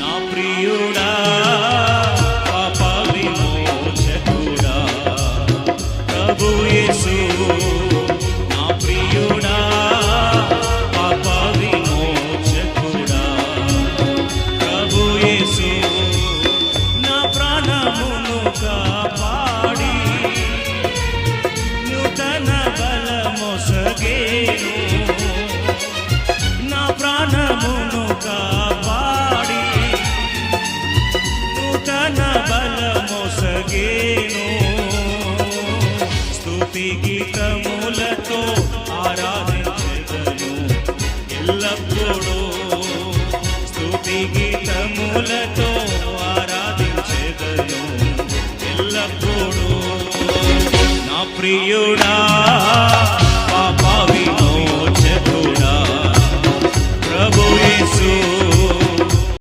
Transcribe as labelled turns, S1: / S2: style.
S1: నా ప్రియుడా పాప విమోచకుడా ప్రభు యేసు నా ప్రియుడా పాప విమోచకుడా ప్రభు యేసు నా ప్రాణమును కాపాడి నూతన బలమొసగేను నా ప్రాణమును కాపాడి నూతన బలమొసగేను స్తుతి గీతములతో ఆరాధించెదను ఎల్లప్పుడూ స్తుతి గీతములతో ఆరాధించెదను ఎల్లప్పుడూ నా ప్రియుడా